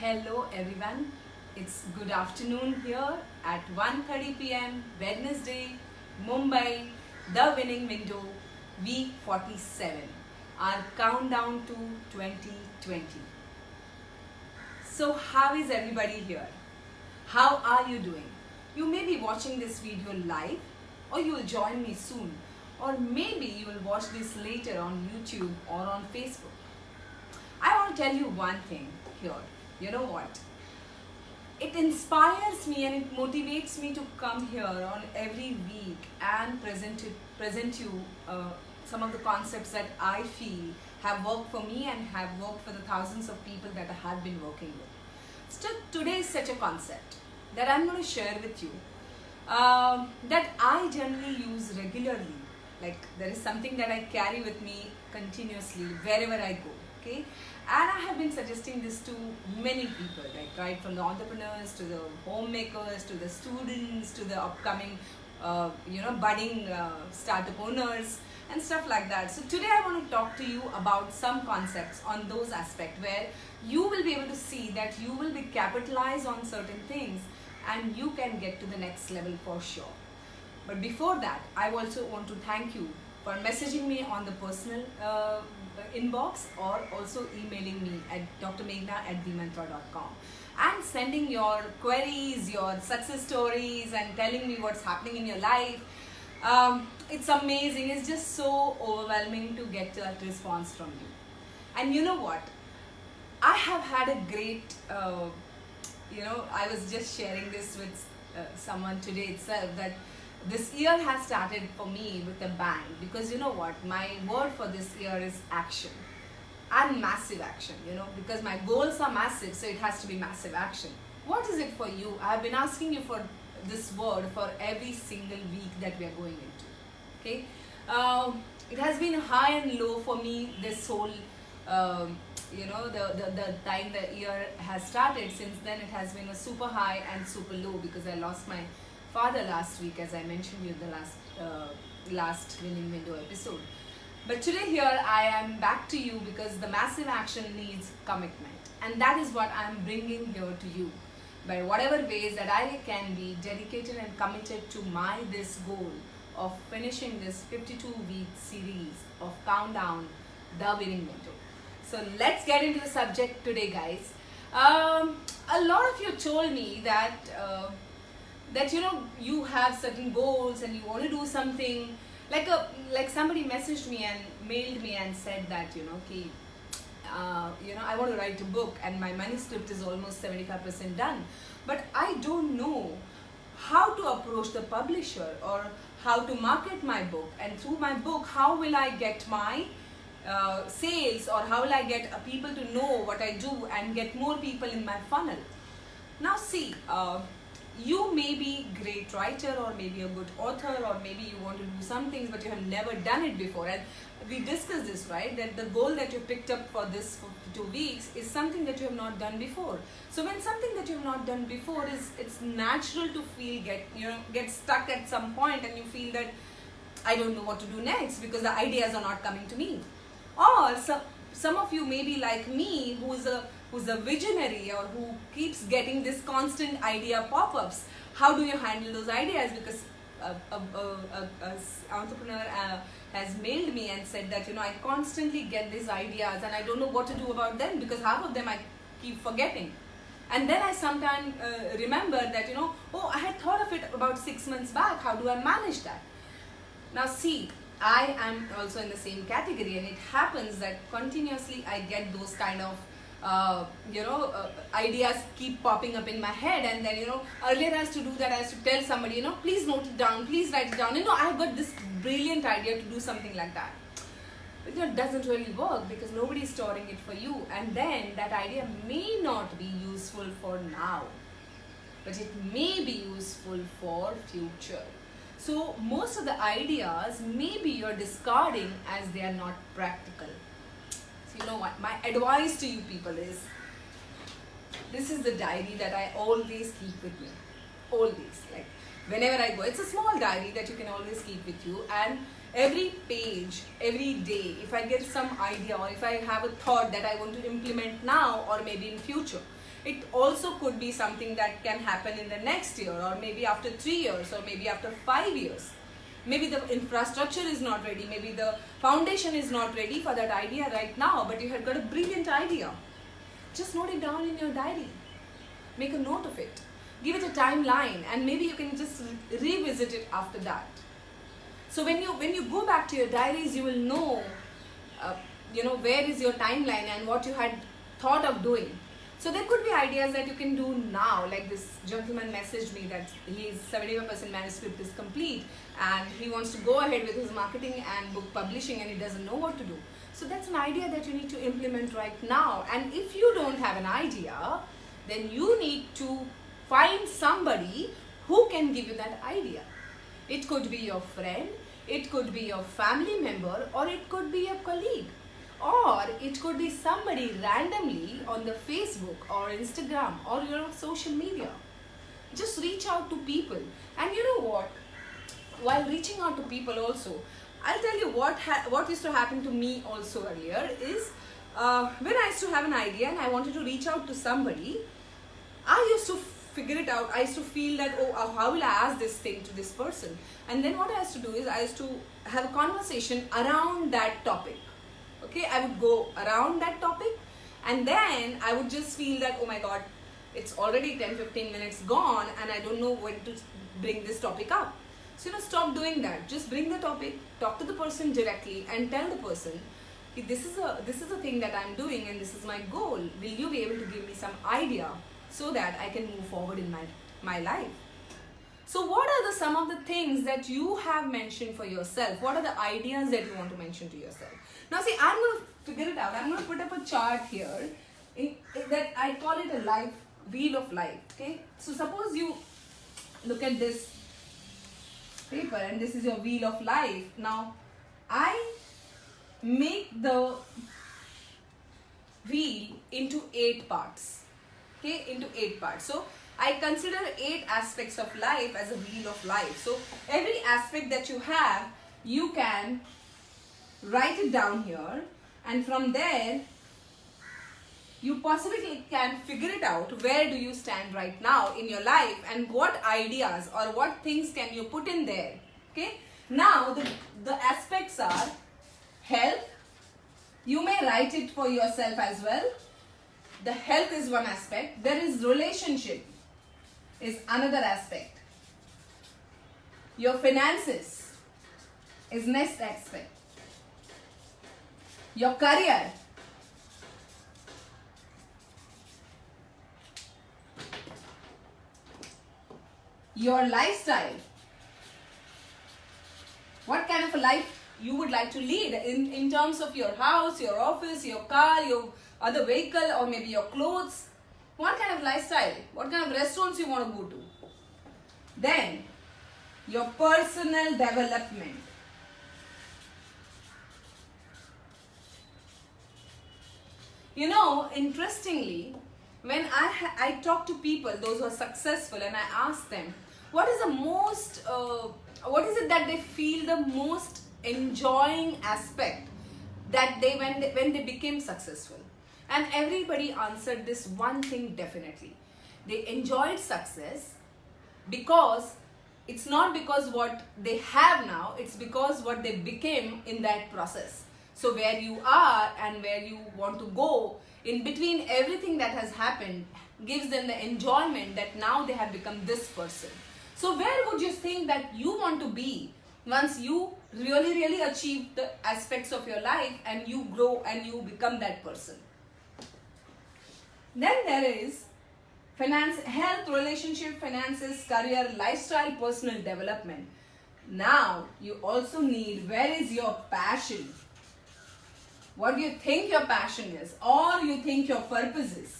Hello everyone, it's good afternoon here at 1:30 p.m. Wednesday, Mumbai, The Winning Window, week 47, our countdown to 2020. So how is everybody here? How are you doing? You may be watching this video live or you will join me soon, or maybe you will watch this later on YouTube or on Facebook. I want to tell you one thing here. You know what? It inspires me and it motivates me to come here on every week and present you some of the concepts that I feel have worked for me and have worked for the thousands of people that I have been working with. So today is such a concept that I'm going to share with you that I generally use regularly. Like there is something that I carry with me continuously wherever I go. Okay, and I have been suggesting this to many people, like right from the entrepreneurs to the homemakers to the students to the upcoming, budding startup owners and stuff like that. So today I want to talk to you about some concepts on those aspects where you will be able to see that you will be capitalized on certain things and you can get to the next level for sure. But before that, I also want to thank you for messaging me on the personal inbox or also emailing me at drmeghna@themantra.com and sending your queries, your success stories and telling me what's happening in your life. It's amazing. It's just so overwhelming to get that response from you. And you know what? I have had a great, I was just sharing this with someone today itself that this year has started for me with a bang, because you know what, my word for this year is action and massive action, because my goals are massive, so it has to be massive action. What is it for you? I have been asking you for this word for every single week that we are going into. Okay, it has been high and low for me this whole the time the year has started. Since then it has been a super high and super low because I lost my father last week, as I mentioned you in the last winning window episode. But today here I am back to you because the massive action needs commitment, and that is what I am bringing here to you by whatever ways that I can be dedicated and committed to this goal of finishing this 52-week series of Countdown, The Winning Window. So let's get into the subject today, guys. A lot of you told me that you have certain goals and you want to do something, like somebody messaged me and mailed me and said that I want to write a book and my manuscript is almost 75% done, but I don't know how to approach the publisher or how to market my book, and through my book how will I get my sales, or how will I get people to know what I do and get more people in my funnel. Now see, you may be a great writer or maybe a good author, or maybe you want to do some things but you have never done it before, and we discussed this, right, that the goal that you picked up for this 2 weeks is something that you have not done before. So when something that you have not done before it's natural to feel get stuck at some point and you feel that I don't know what to do next because the ideas are not coming to me. Or some of you may be like me, who's a visionary or who keeps getting this constant idea pop-ups. How do you handle those ideas? Because an entrepreneur has mailed me and said that I constantly get these ideas and I don't know what to do about them because half of them I keep forgetting. And then I sometimes remember that I had thought of it about 6 months back. How do I manage that? Now see, I am also in the same category, and it happens that continuously I get those kind of ideas keep popping up in my head, and then earlier I used to do that. I used to tell somebody, please note it down, please write it down. I have got this brilliant idea to do something like that. But it doesn't really work because nobody is storing it for you, and then that idea may not be useful for now, but it may be useful for future. So most of the ideas maybe you're discarding as they are not practical. So you know what, my advice to you people is, this is the diary that I always keep with me. Always, like whenever I go. It's a small diary that you can always keep with you, and every page, every day, if I get some idea or if I have a thought that I want to implement now or maybe in future, It also could be something that can happen in the next year, or maybe after 3 years, or maybe after 5 years. Maybe the infrastructure is not ready, maybe the foundation is not ready for that idea right now, but you have got a brilliant idea. Just note it down in your diary. Make a note of it. Give it a timeline, and maybe you can just revisit it after that. So when you go back to your diaries, you will know, where is your timeline and what you had thought of doing. So there could be ideas that you can do now, like this gentleman messaged me that his 75% manuscript is complete and he wants to go ahead with his marketing and book publishing and he doesn't know what to do. So that's an idea that you need to implement right now. And if you don't have an idea, then you need to find somebody who can give you that idea. It could be your friend, it could be your family member, or it could be a colleague. Or it could be somebody randomly on the Facebook or Instagram or your social media. Just reach out to people. And you know what? While reaching out to people also, I'll tell you what used to happen to me also earlier is when I used to have an idea and I wanted to reach out to somebody, I used to figure it out. I used to feel that, how will I ask this thing to this person? And then what I used to do is I used to have a conversation around that topic. Okay, I would go around that topic and then I would just feel that, oh my God, it's already 10-15 minutes gone and I don't know when to bring this topic up. So stop doing that. Just bring the topic, talk to the person directly and tell the person, this is a thing that I'm doing and this is my goal. Will you be able to give me some idea so that I can move forward in my life? So what are some of the things that you have mentioned for yourself? What are the ideas that you want to mention to yourself? Now see, I'm going to figure it out. I'm going to put up a chart here that I call it a wheel of life. Okay. So suppose you look at this paper and this is your wheel of life. Now I make the wheel into 8 parts. Okay, into 8 parts. So I consider 8 aspects of life as a wheel of life. So every aspect that you have, you can write it down here, and from there you possibly can figure it out where do you stand right now in your life and what ideas or what things can you put in there. Okay, now the aspects are health. You may write it for yourself as well. The health is one aspect. There is relationship is another aspect. Your finances is next aspect. Your career, your lifestyle, what kind of a life you would like to lead in terms of your house, your office, your car, your other vehicle, or maybe your clothes. What kind of lifestyle, what kind of restaurants you want to go to. Then your personal development. Interestingly, when I talk to people, those who are successful, and I ask them, what is it that they feel the most enjoying aspect that when they became successful? And everybody answered this one thing definitely. They enjoyed success because it's not because what they have now, it's because what they became in that process. So where you are and where you want to go, in between everything that has happened, gives them the enjoyment that now they have become this person. So where would you think that you want to be once you really achieve the aspects of your life and you grow and you become that person? Then there is finance, health, relationship, finances, career, lifestyle, personal development. Now you also need, where is your passion? What do you think your passion is, or you think your purpose is?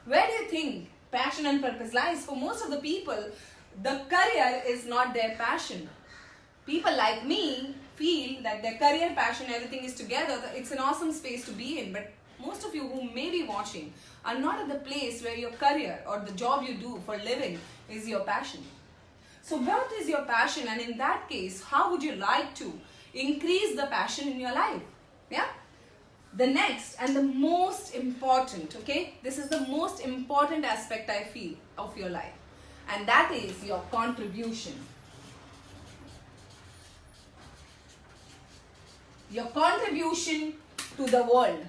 Where do you think passion and purpose lies? For most of the people, the career is not their passion. People like me feel that their career, passion, everything is together. It's an awesome space to be in, but most of you who may be watching are not at the place where your career or the job you do for living is your passion. So what is your passion? And in that case, how would you like to increase the passion in your life? Yeah. The next and the most important, okay, this is the most important aspect I feel of your life, and that is your contribution. Your contribution to the world.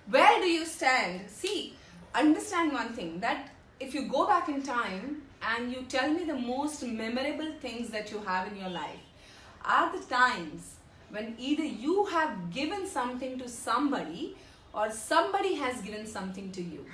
Where do you stand? See, understand one thing, that if you go back in time and you tell me the most memorable things that you have in your life are the times when either you have given something to somebody or somebody has given something to you.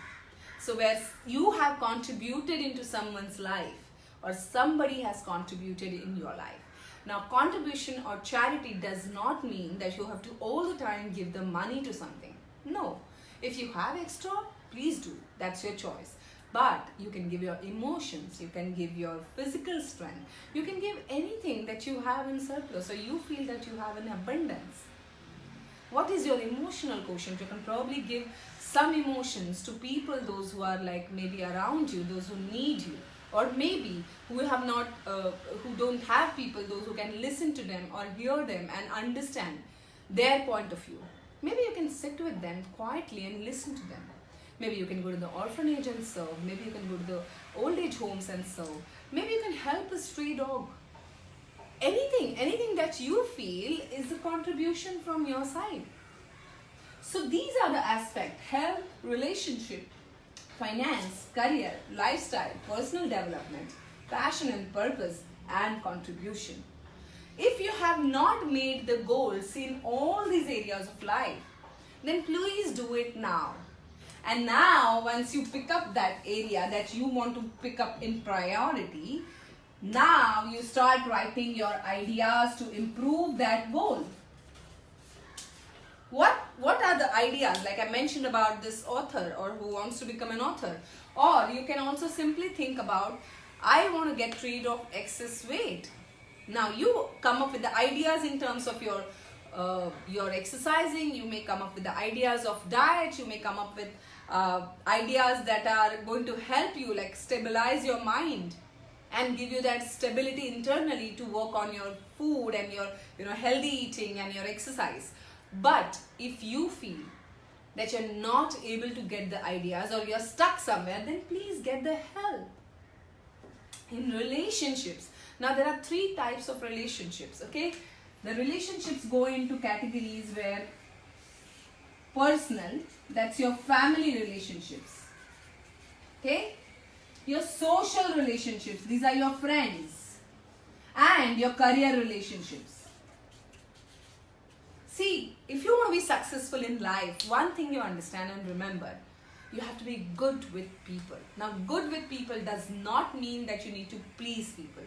So where you have contributed into someone's life or somebody has contributed in your life. Now, contribution or charity does not mean that you have to all the time give the money to something. No. If you have extra, please do. That's your choice. But you can give your emotions, you can give your physical strength, you can give anything that you have in surplus or you feel that you have in abundance. What is your emotional quotient? You can probably give some emotions to people, those who are like maybe around you, those who need you, or maybe who have not, who don't have people, those who can listen to them or hear them and understand their point of view. Maybe you can sit with them quietly and listen to them. Maybe you can go to the orphanage and serve. Maybe you can go to the old age homes and serve. Maybe you can help a stray dog. Anything that you feel is a contribution from your side. So these are the aspects: health, relationship, finance, career, lifestyle, personal development, passion and purpose, and contribution. If you have not made the goals in all these areas of life, then please do it now. And now, once you pick up that area that you want to pick up in priority, now you start writing your ideas to improve that goal. What are the ideas? Like I mentioned about this author or who wants to become an author. Or you can also simply think about, I want to get rid of excess weight. Now you come up with the ideas in terms of your exercising. You may come up with the ideas of diet. You may come up with ideas that are going to help you, like stabilize your mind and give you that stability internally to work on your food and your healthy eating and your exercise. But if you feel that you're not able to get the ideas or you're stuck somewhere, then please get the help. In relationships, now there are 3 types of relationships, okay? The relationships go into categories where personal, that's your family relationships, okay? Your social relationships, these are your friends, and your career relationships. See, if you want to be successful in life, one thing you understand and remember, you have to be good with people. Now, good with people does not mean that you need to please people.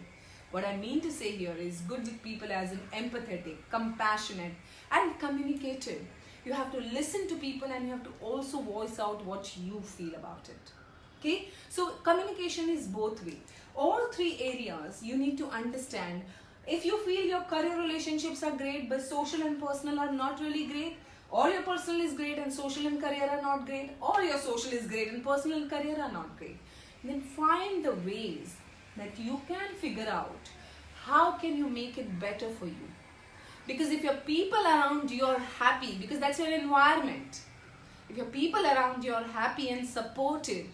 What I mean to say here is good with people as in empathetic, compassionate, and communicative. You have to listen to people and you have to also voice out what you feel about it. Okay? So, communication is both ways. All 3 areas you need to understand. If you feel your career relationships are great but social and personal are not really great, or your personal is great and social and career are not great, or your social is great and personal and career are not great, then find the ways that you can figure out how can you make it better for you. Because if your people around you are happy, because that's your environment, if your people around you are happy and supportive,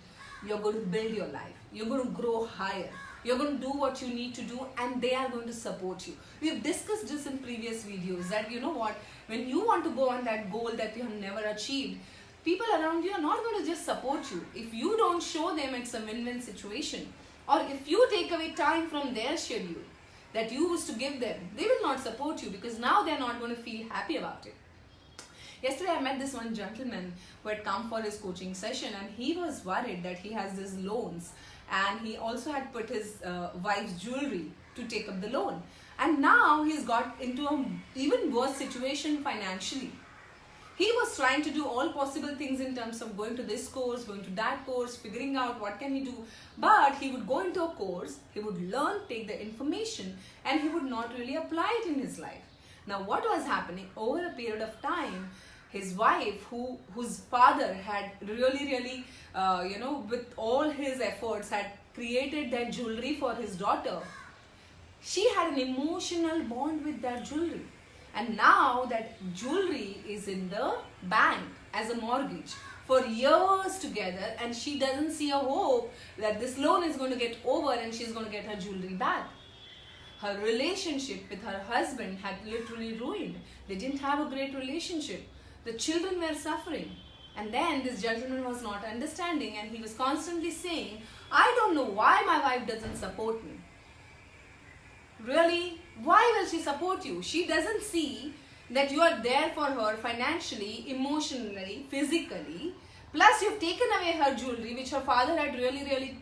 you're going to build your life, you're going to grow higher, you're going to do what you need to do, and they are going to support you. We've discussed this in previous videos that you know what, when you want to go on that goal that you have never achieved, people around you are not going to just support you. If you don't show them it's a win-win situation, or if you take away time from their schedule that you used to give them, they will not support you because now they're not going to feel happy about it. Yesterday I met this one gentleman who had come for his coaching session, and he was worried that he has these loans, and he also had put his wife's jewelry to take up the loan, and now he's got into an even worse situation financially. He was trying to do all possible things in terms of going to this course, going to that course, figuring out what can he do. But he would go into a course, he would learn, take the information, and he would not really apply it in his life. Now what was happening over a period of time, his wife, whose father had really, with all his efforts had created that jewelry for his daughter, she had an emotional bond with that jewelry. And now that jewelry is in the bank as a mortgage for years together, and she doesn't see a hope that this loan is going to get over and she's going to get her jewelry back. Her relationship with her husband had literally ruined. They didn't have a great relationship. The children were suffering. And then this gentleman was not understanding, and he was constantly saying, I don't know why my wife doesn't support me. Really? Why will she support you? She doesn't see that you are there for her financially, emotionally, physically. Plus you've taken away her jewelry, which her father had really,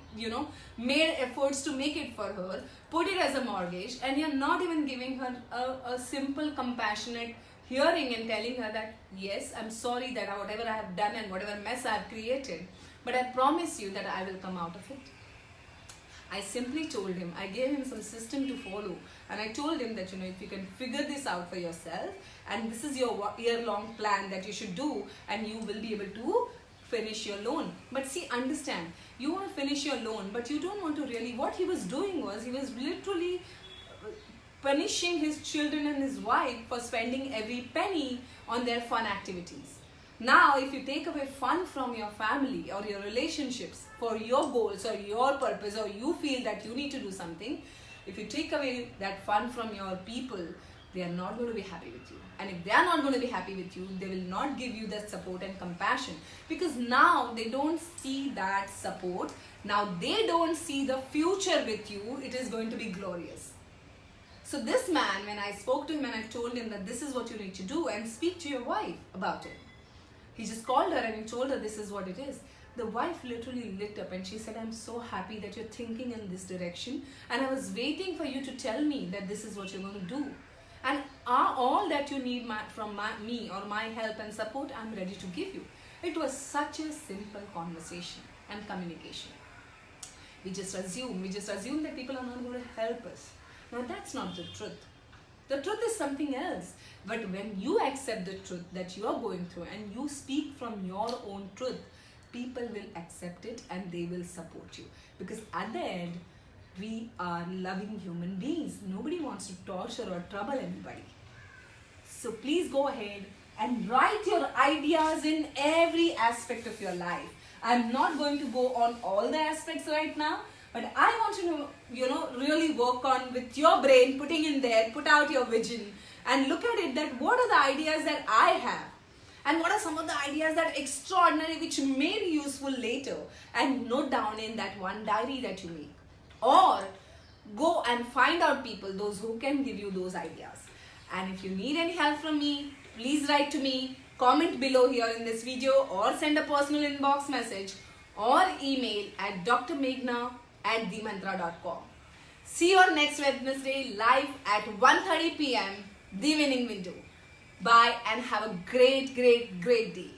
made efforts to make it for her, put it as a mortgage, and you're not even giving her a simple, compassionate hearing and telling her that, yes, I'm sorry that whatever I have done and whatever mess I have created, but I promise you that I will come out of it. I simply told him, I gave him some system to follow, and I told him that, if you can figure this out for yourself, and this is your year-long plan that you should do, and you will be able to finish your loan. But see, understand, you want to finish your loan, but you don't want to really, what he was doing was, he was literally punishing his children and his wife for spending every penny on their fun activities. Now, if you take away fun from your family or your relationships for your goals or your purpose, or you feel that you need to do something, if you take away that fun from your people, they are not going to be happy with you. And if they are not going to be happy with you, they will not give you that support and compassion, because now they don't see that support. Now they don't see the future with you. It is going to be glorious. So this man, when I spoke to him and I told him that this is what you need to do and speak to your wife about it, he just called her and he told her this is what it is. The wife literally lit up and she said, I'm so happy that you're thinking in this direction, and I was waiting for you to tell me that this is what you're going to do. And all that you need from me or my help and support, I'm ready to give you. It was such a simple conversation and communication. We just assume that people are not going to help us. Now that's not the truth. The truth is something else. But when you accept the truth that you are going through and you speak from your own truth, people will accept it and they will support you. Because at the end, we are loving human beings. Nobody wants to torture or trouble anybody. So please go ahead and write your ideas in every aspect of your life. I'm not going to go on all the aspects right now, but I want you to, really work on with your brain, putting in there, put out your vision and look at it that what are the ideas that I have and what are some of the ideas that are extraordinary which may be useful later, and note down in that one diary that you make. Or go and find out people, those who can give you those ideas. And if you need any help from me, please write to me, comment below here in this video, or send a personal inbox message or email at drmeghna@themantra.com. See you on next Wednesday live at 1:30 p.m. The Winning Window. Bye and have a great day.